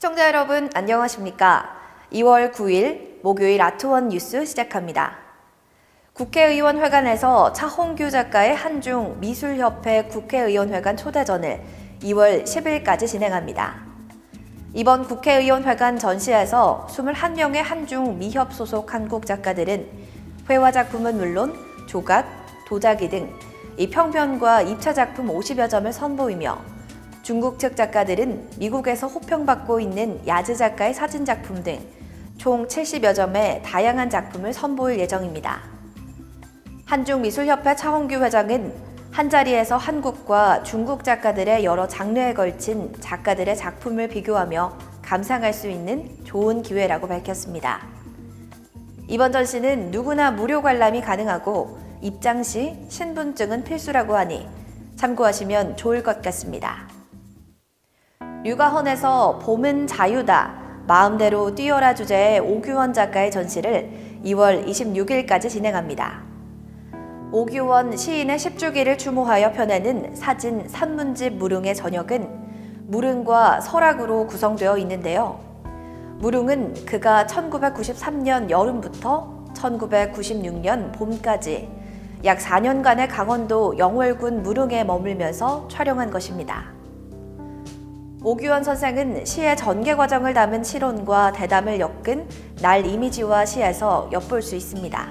시청자 여러분 안녕하십니까? 2월 9일 목요일 아트원 뉴스 시작합니다. 국회의원 회관에서 차홍규 작가의 한중 미술협회 국회의원회관 초대전을 2월 10일까지 진행합니다. 이번 국회의원 회관 전시에서 21명의 한중 미협 소속 한국 작가들은 회화 작품은 물론 조각, 도자기 등 이 평변과 입체 작품 50여 점을 선보이며 중국 측 작가들은 미국에서 호평받고 있는 야즈 작가의 사진 작품 등 총 70여 점의 다양한 작품을 선보일 예정입니다. 한중미술협회 차홍규 회장은 한자리에서 한국과 중국 작가들의 여러 장르에 걸친 작가들의 작품을 비교하며 감상할 수 있는 좋은 기회라고 밝혔습니다. 이번 전시는 누구나 무료 관람이 가능하고 입장 시 신분증은 필수라고 하니 참고하시면 좋을 것 같습니다. 류가헌에서 봄은 자유다, 마음대로 뛰어라 주제의 오규원 작가의 전시를 2월 26일까지 진행합니다. 오규원 시인의 10주기를 추모하여 펴내는 사진 산문집 무릉의 전역은 무릉과 설악으로 구성되어 있는데요. 무릉은 그가 1993년 여름부터 1996년 봄까지 약 4년간의 강원도 영월군 무릉에 머물면서 촬영한 것입니다. 오규원 선생은 시의 전개 과정을 담은 실론과 대담을 엮은 날 이미지와 시에서 엿볼 수 있습니다.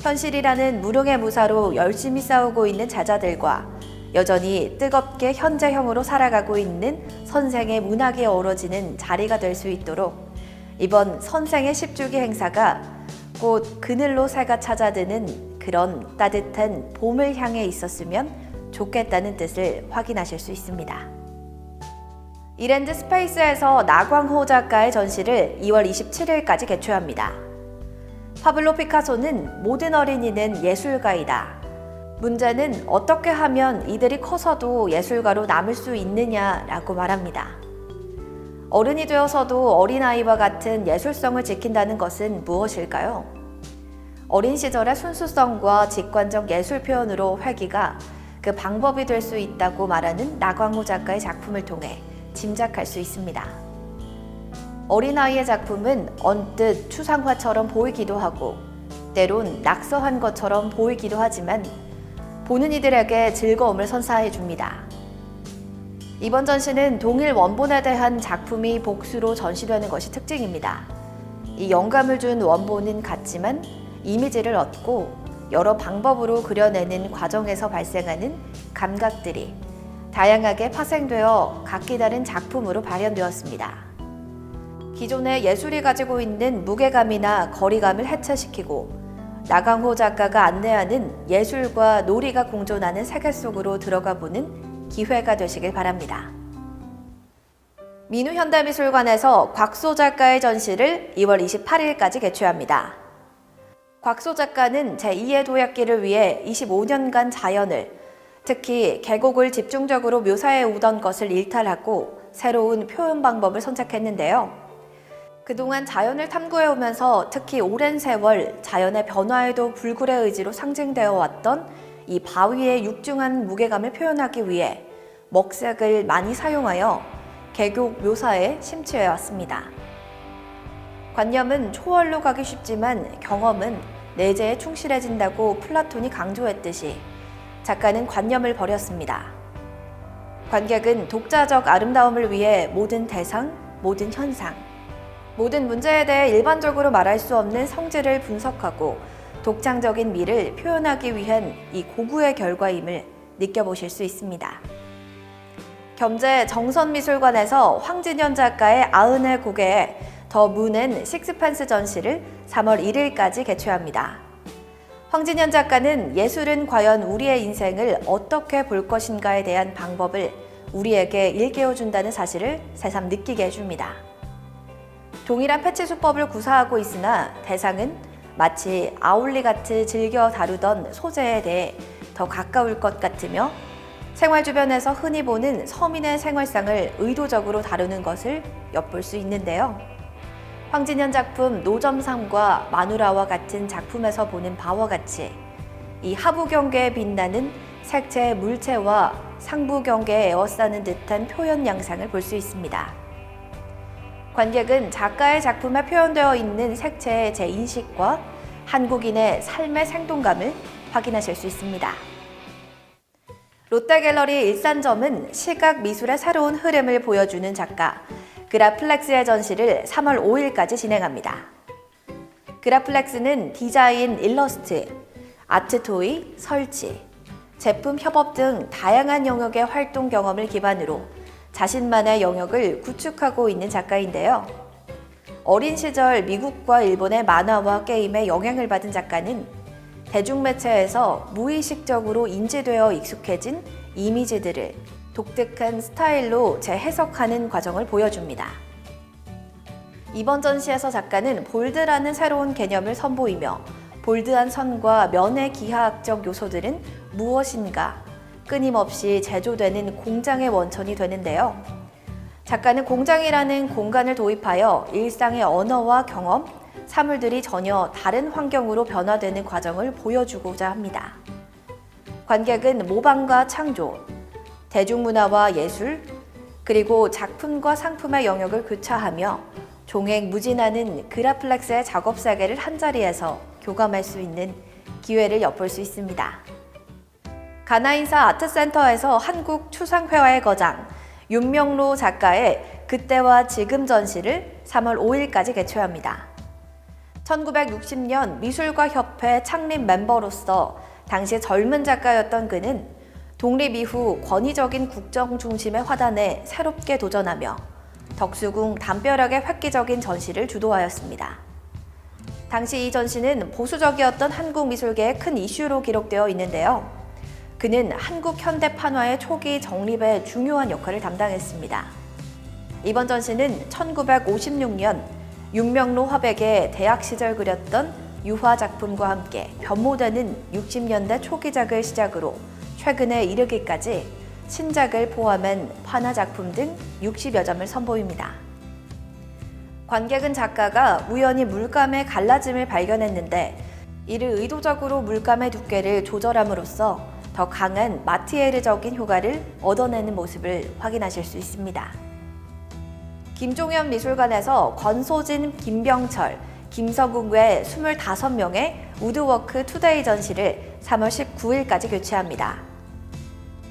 현실이라는 무릉의 무사로 열심히 싸우고 있는 자자들과 여전히 뜨겁게 현재형으로 살아가고 있는 선생의 문학이 어우러지는 자리가 될 수 있도록 이번 선생의 10주기 행사가 곧 그늘로 새가 찾아드는 그런 따뜻한 봄을 향해 있었으면 좋겠다는 뜻을 확인하실 수 있습니다. 이랜드 스페이스에서 나광호 작가의 전시를 2월 27일까지 개최합니다. 파블로 피카소는 모든 어린이는 예술가이다. 문제는 어떻게 하면 이들이 커서도 예술가로 남을 수 있느냐라고 말합니다. 어른이 되어서도 어린아이와 같은 예술성을 지킨다는 것은 무엇일까요? 어린 시절의 순수성과 직관적 예술 표현으로 회귀가 그 방법이 될 수 있다고 말하는 나광호 작가의 작품을 통해 짐작할 수 있습니다. 어린아이의 작품은 언뜻 추상화처럼 보이기도 하고 때론 낙서한 것처럼 보이기도 하지만 보는 이들에게 즐거움을 선사해 줍니다. 이번 전시는 동일 원본에 대한 작품이 복수로 전시되는 것이 특징입니다. 이 영감을 준 원본은 같지만 이미지를 얻고 여러 방법으로 그려내는 과정에서 발생하는 감각들이 다양하게 파생되어 각기 다른 작품으로 발현되었습니다. 기존의 예술이 가지고 있는 무게감이나 거리감을 해체시키고 나광호 작가가 안내하는 예술과 놀이가 공존하는 세계 속으로 들어가 보는 기회가 되시길 바랍니다. 민우현대미술관에서 곽소 작가의 전시를 2월 28일까지 개최합니다. 곽소 작가는 제2의 도약기를 위해 25년간 자연을, 특히 계곡을 집중적으로 묘사해 오던 것을 일탈하고 새로운 표현 방법을 선택했는데요. 그동안 자연을 탐구해 오면서 특히 오랜 세월 자연의 변화에도 불굴의 의지로 상징되어 왔던 이 바위의 육중한 무게감을 표현하기 위해 먹색을 많이 사용하여 계곡 묘사에 심취해 왔습니다. 관념은 초월로 가기 쉽지만 경험은 내재에 충실해진다고 플라톤이 강조했듯이 작가는 관념을 버렸습니다. 관객은 독자적 아름다움을 위해 모든 대상, 모든 현상, 모든 문제에 대해 일반적으로 말할 수 없는 성질을 분석하고 독창적인 미를 표현하기 위한 이 고구의 결과임을 느껴보실 수 있습니다. 겸재 정선미술관에서 황진현 작가의 아흔의 고개에 더 문 앤 식스펜스 전시를 3월 1일까지 개최합니다. 황진현 작가는 예술은 과연 우리의 인생을 어떻게 볼 것인가에 대한 방법을 우리에게 일깨워준다는 사실을 새삼 느끼게 해줍니다. 동일한 패치 수법을 구사하고 있으나 대상은 마치 아울리같이 즐겨 다루던 소재에 대해 더 가까울 것 같으며 생활 주변에서 흔히 보는 서민의 생활상을 의도적으로 다루는 것을 엿볼 수 있는데요. 황진현 작품 노점삼과 마누라와 같은 작품에서 보는 바와 같이 이 하부 경계에 빛나는 색채의 물체와 상부 경계에 에워싸는 듯한 표현 양상을 볼 수 있습니다. 관객은 작가의 작품에 표현되어 있는 색채의 재인식과 한국인의 삶의 생동감을 확인하실 수 있습니다. 롯데갤러리 일산점은 시각 미술의 새로운 흐름을 보여주는 작가 그라플렉스의 전시를 3월 5일까지 진행합니다. 그라플렉스는 디자인, 일러스트, 아트토이, 설치, 제품 협업 등 다양한 영역의 활동 경험을 기반으로 자신만의 영역을 구축하고 있는 작가인데요. 어린 시절 미국과 일본의 만화와 게임에 영향을 받은 작가는 대중매체에서 무의식적으로 인지되어 익숙해진 이미지들을 독특한 스타일로 재해석하는 과정을 보여줍니다. 이번 전시에서 작가는 볼드라는 새로운 개념을 선보이며 볼드한 선과 면의 기하학적 요소들은 무엇인가 끊임없이 제조되는 공장의 원천이 되는데요. 작가는 공장이라는 공간을 도입하여 일상의 언어와 경험, 사물들이 전혀 다른 환경으로 변화되는 과정을 보여주고자 합니다. 관객은 모방과 창조, 대중문화와 예술, 그리고 작품과 상품의 영역을 교차하며 종횡무진하는 그라플렉스의 작업 세계를 한자리에서 교감할 수 있는 기회를 엿볼 수 있습니다. 가나인사 아트센터에서 한국 추상회화의 거장 윤명로 작가의 그때와 지금 전시를 3월 5일까지 개최합니다. 1960년 미술가협회 창립 member로서 당시 젊은 작가였던 그는 독립 이후 권위적인 국정 중심의 화단에 새롭게 도전하며 덕수궁 담벼락의 획기적인 전시를 주도하였습니다. 당시 이 전시는 보수적이었던 한국 미술계의 큰 이슈로 기록되어 있는데요. 그는 한국 현대 판화의 초기 정립에 중요한 역할을 담당했습니다. 이번 전시는 1956년 윤명로 화백의 대학 시절 그렸던 유화 작품과 함께 변모되는 60년대 초기작을 시작으로 최근에 이르기까지 신작을 포함한 판화 작품 등 60여 점을 선보입니다. 관객은 작가가 우연히 물감의 갈라짐을 발견했는데 이를 의도적으로 물감의 두께를 조절함으로써 더 강한 마티에르적인 효과를 얻어내는 모습을 확인하실 수 있습니다. 김종현 미술관에서 권소진, 김병철, 김서국 외 25명의 우드워크 투데이 전시를 3월 19일까지 개최합니다.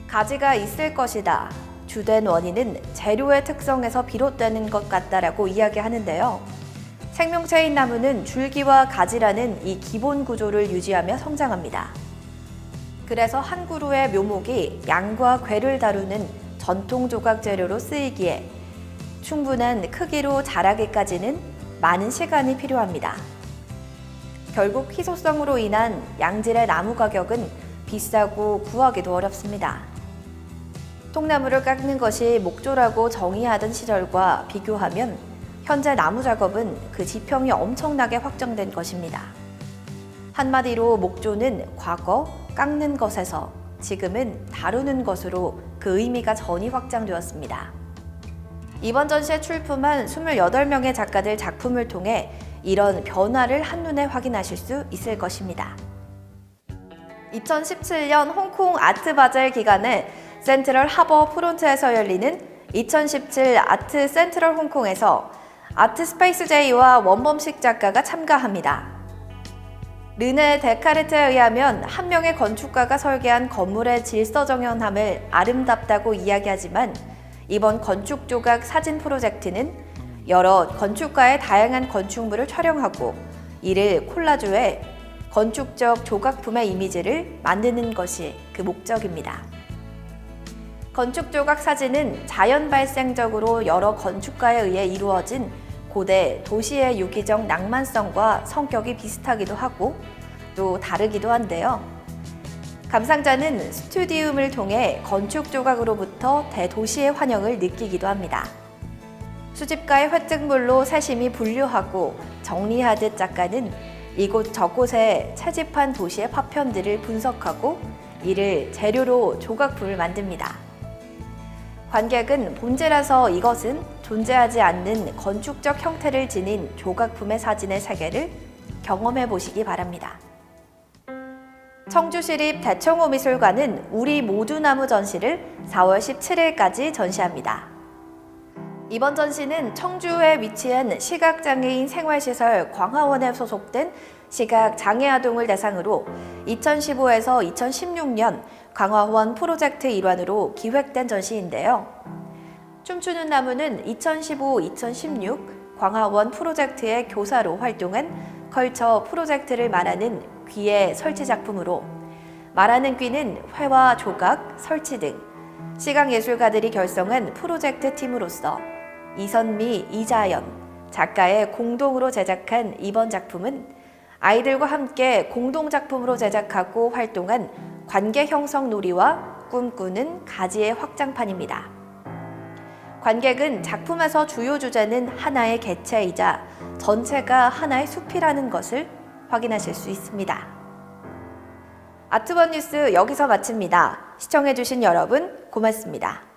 가지가 있을 것이다. 주된 원인은 재료의 특성에서 비롯되는 것 같다라고 이야기하는데요. 생명체인 나무는 줄기와 가지라는 이 기본 구조를 유지하며 성장합니다. 그래서 한 그루의 묘목이 양과 괴를 다루는 전통 조각 재료로 쓰이기에 충분한 크기로 자라기까지는 많은 시간이 필요합니다. 결국 희소성으로 인한 양질의 나무 가격은 비싸고 구하기도 어렵습니다. 통나무를 깎는 것이 목조라고 정의하던 시절과 비교하면 현재 나무 작업은 그 지평이 엄청나게 확장된 것입니다. 한마디로 목조는 과거 깎는 것에서 지금은 다루는 것으로 그 의미가 전이 확장되었습니다. 이번 전시에 출품한 28명의 작가들 작품을 통해 이런 변화를 한눈에 확인하실 수 있을 것입니다. 2017년 홍콩 아트바젤 기간에 센트럴 하버 프론트에서 열리는 2017 아트 센트럴 홍콩에서 아트 스페이스 J와 원범식 작가가 참가합니다. 르네 데카르트에 의하면 한 명의 건축가가 설계한 건물의 질서정연함을 아름답다고 이야기하지만 이번 건축 조각 사진 프로젝트는 여러 건축가의 다양한 건축물을 촬영하고 이를 콜라주해 건축적 조각품의 이미지를 만드는 것이 그 목적입니다. 건축 조각 사진은 자연 발생적으로 여러 건축가에 의해 이루어진 고대 도시의 유기적 낭만성과 성격이 비슷하기도 하고 또 다르기도 한데요. 감상자는 스튜디움을 통해 건축 조각으로부터 대도시의 환영을 느끼기도 합니다. 수집가의 획득물로 세심히 분류하고 정리하듯 작가는 이곳 저곳에 채집한 도시의 파편들을 분석하고 이를 재료로 조각품을 만듭니다. 관객은 본질에서 이것은 존재하지 않는 건축적 형태를 지닌 조각품의 사진의 세계를 경험해 보시기 바랍니다. 청주시립 대청호 미술관은 우리 모두 나무 전시를 4월 17일까지 전시합니다. 이번 전시는 청주에 위치한 시각장애인 생활시설 광화원에 소속된 시각장애아동을 대상으로 2015에서 2016년 광화원 프로젝트 일환으로 기획된 전시인데요. 춤추는 나무는 2015-2016 광화원 프로젝트의 교사로 활동한 컬처 프로젝트를 말하는 귀의 설치 작품으로 말하는 귀는 회화 조각, 설치 등 시각예술가들이 결성한 프로젝트 팀으로서 이선미, 이자연 작가의 공동으로 제작한 이번 작품은 아이들과 함께 공동작품으로 제작하고 활동한 관계 형성 놀이와 꿈꾸는 가지의 확장판입니다. 관객은 작품에서 주요 주제는 하나의 객체이자 전체가 하나의 숲이라는 것을 확인하실 수 있습니다. 아트원 뉴스 여기서 마칩니다. 시청해주신 여러분 고맙습니다.